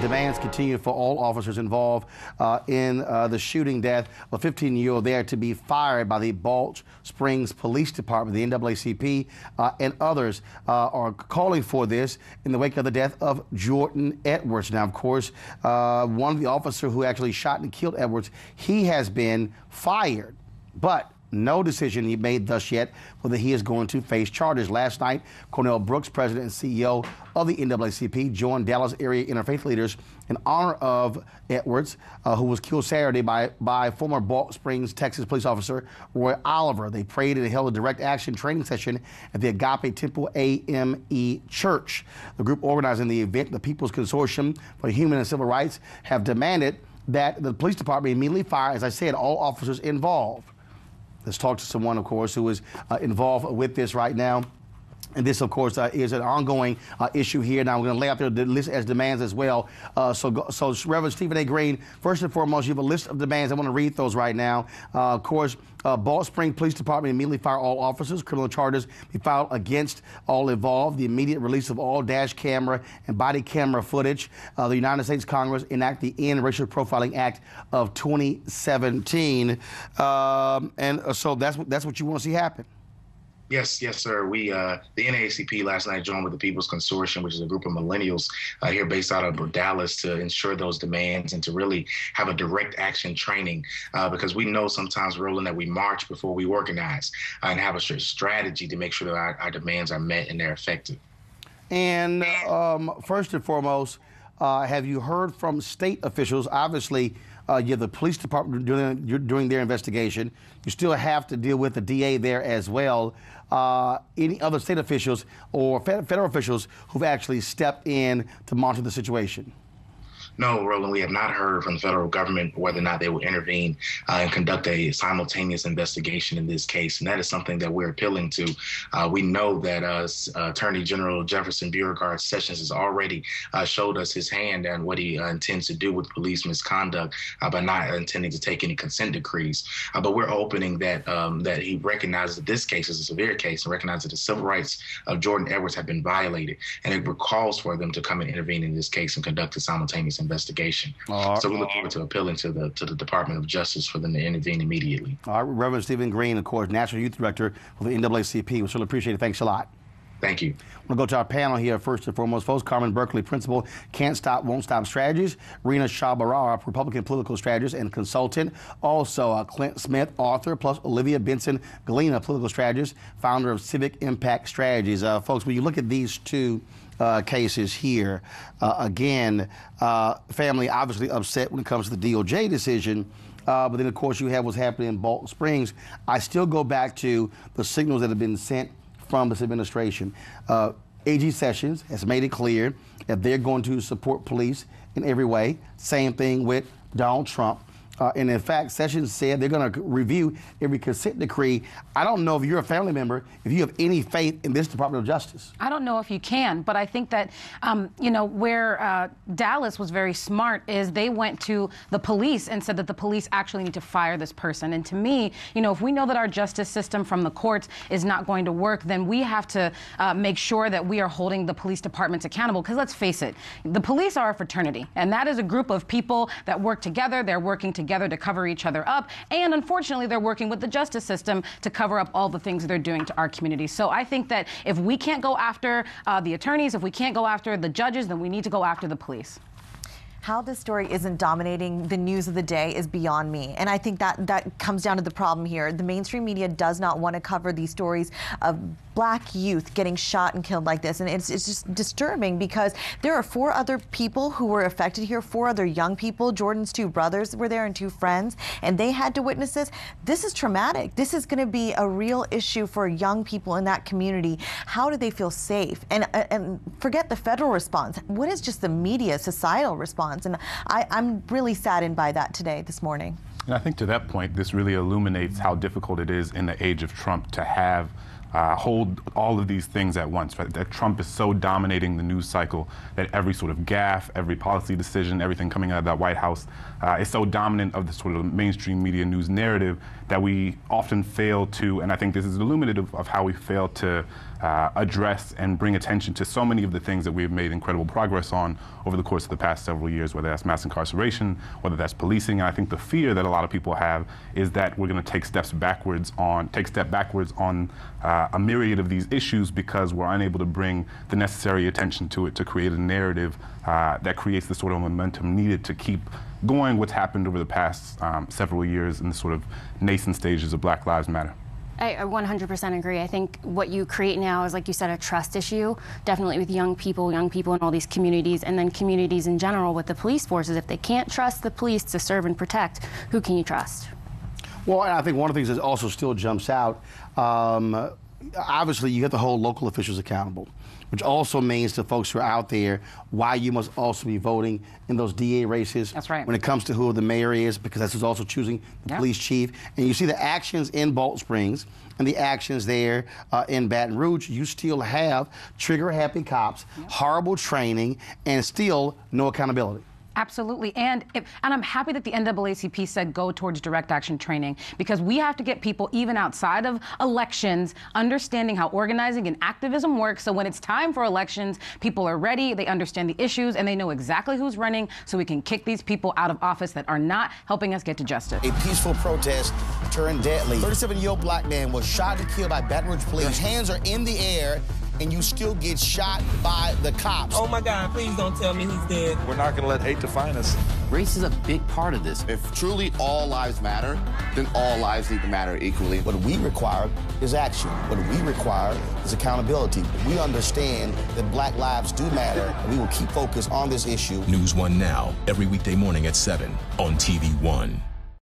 demands continue for all officers involved in the shooting death of a 15-year-old there to be fired by the Balch Springs Police Department. The NAACP and others are calling for this in the wake of the death of Jordan Edwards. Now, of course, one of the officers who actually shot and killed Edwards, he has been fired, but no decision he made thus yet whether he is going to face charges. Last night, Cornell Brooks, president and CEO of the NAACP, joined Dallas area interfaith leaders in honor of Edwards, who was killed Saturday by former Balch Springs, Texas police officer Roy Oliver. They prayed and held a direct action training session at the Agape Temple AME Church. The group organizing the event, the People's Consortium for Human and Civil Rights, have demanded that the police department immediately fire, as I said, all officers involved. Let's talk to someone, of course, who is involved with this right now. And this, of course, is an ongoing issue here. Now, we're going to lay out there the list as demands as well. So Reverend Stephen A. Green, first and foremost, you have a list of demands. I want to read those right now. Of course, Balch Springs Police Department immediately fire all officers. Criminal charges be filed against all involved. The immediate release of all dash camera and body camera footage. The United States Congress enact the End Racial Profiling Act of 2017. So that's what you want to see happen. Yes, sir. We, the NAACP last night joined with the People's Consortium, which is a group of millennials here based out of Dallas, to ensure those demands and to really have a direct action training, because we know sometimes, Roland, that we march before we organize and have a strategy to make sure that our demands are met and they're effective. And first and foremost, have you heard from state officials? Obviously, you have the police department doing their investigation. You still have to deal with the DA there as well. Any other state officials or federal officials who've actually stepped in to monitor the situation? No, Roland, we have not heard from the federal government whether or not they will intervene and conduct a simultaneous investigation in this case. And that is something that we're appealing to. We know that Attorney General Jefferson Beauregard Sessions has already showed us his hand and what he intends to do with police misconduct by not intending to take any consent decrees. But we're hoping that that he recognizes that this case is a severe case and recognizes that the civil rights of Jordan Edwards have been violated. And it calls for them to come and intervene in this case and conduct a simultaneous investigation. So we look forward to appealing to the Department of Justice for them to intervene immediately. All right, Reverend Stephen Green, of course, National Youth Director for the NAACP. We really appreciate it. Thanks a lot. Thank you. We'll go to our panel here first and foremost. Folks, Carmen Berkeley, Principal, Can't Stop, Won't Stop Strategies. Rena Shabarara, Republican political strategist and consultant. Also, Clint Smith, author, plus Olivia Benson Galena, political strategist, founder of Civic Impact Strategies. Folks, when you look at these two cases here, again, family obviously upset when it comes to the DOJ decision. But then, of course, you have what's happening in Balch Springs. I still go back to the signals that have been sent from this administration. AG Sessions has made it clear that they're going to support police in every way. Same thing with Donald Trump. And in fact, Sessions said they're going to review every consent decree. I don't know if you're a family member, if you have any faith in this Department of Justice. I don't know if you can, but I think that, you know, where Dallas was very smart is they went to the police and said that the police actually need to fire this person. And to me, you know, if we know that our justice system from the courts is not going to work, then we have to make sure that we are holding the police departments accountable. Because let's face it, the police are a fraternity, and that is a group of people that work together. They're working together to cover each other up, and unfortunately they're working with the justice system to cover up all the things they're doing to our community. So I think that if we can't go after the attorneys, if we can't go after the judges, then we need to go after the police. How this story isn't dominating the news of the day is beyond me. And I think that comes down to the problem here. The mainstream media does not want to cover these stories of Black youth getting shot and killed like this. And it's just disturbing because there are 4 other people who were affected here, 4 other young people. Jordan's 2 brothers were there and 2 friends, and they had to witness this. This is traumatic. This is going to be a real issue for young people in that community. How do they feel safe? And forget the federal response. What is just the media, societal response? And I'm really saddened by that this morning. And I think to that point, this really illuminates how difficult it is in the age of Trump to have hold all of these things at once, right? That Trump is so dominating the news cycle that every sort of gaffe, every policy decision, everything coming out of that White House is so dominant of the sort of mainstream media news narrative that we often fail to, and I think this is illuminative of how we fail to address and bring attention to so many of the things that we've made incredible progress on over the course of the past several years, whether that's mass incarceration, whether that's policing. And I think the fear that a lot of people have is that we're going to take a step backwards on a myriad of these issues because we're unable to bring the necessary attention to it to create a narrative that creates the sort of momentum needed to keep going what's happened over the past several years in the sort of nascent stages of Black Lives Matter. I 100% agree. I think what you create now is, like you said, a trust issue, definitely with young people in all these communities, and then communities in general with the police forces. If they can't trust the police to serve and protect, who can you trust? Well, and I think one of the things that also still jumps out, obviously you get the whole local officials accountable, which also means to folks who are out there why you must also be voting in those DA races. That's right. When it comes to who the mayor is, because that's who's also choosing the police chief. And you see the actions in Balch Springs and the actions there in Baton Rouge, you still have trigger-happy cops, horrible training, and still no accountability. Absolutely, and I'm happy that the NAACP said go towards direct action training, because we have to get people, even outside of elections, understanding how organizing and activism works, so when it's time for elections, people are ready, they understand the issues, and they know exactly who's running, so we can kick these people out of office that are not helping us get to justice. A peaceful protest turned deadly. 37-year-old black man was shot and killed by Baton Rouge police. His hands are in the air, and you still get shot by the cops. Oh my God, please don't tell me he's dead. We're not gonna let hate define us. Race is a big part of this. If truly all lives matter, then all lives need to matter equally. What we require is action. What we require is accountability. We understand that black lives do matter, and we will keep focused on this issue. NewsOne Now, every weekday morning at 7 on TV1.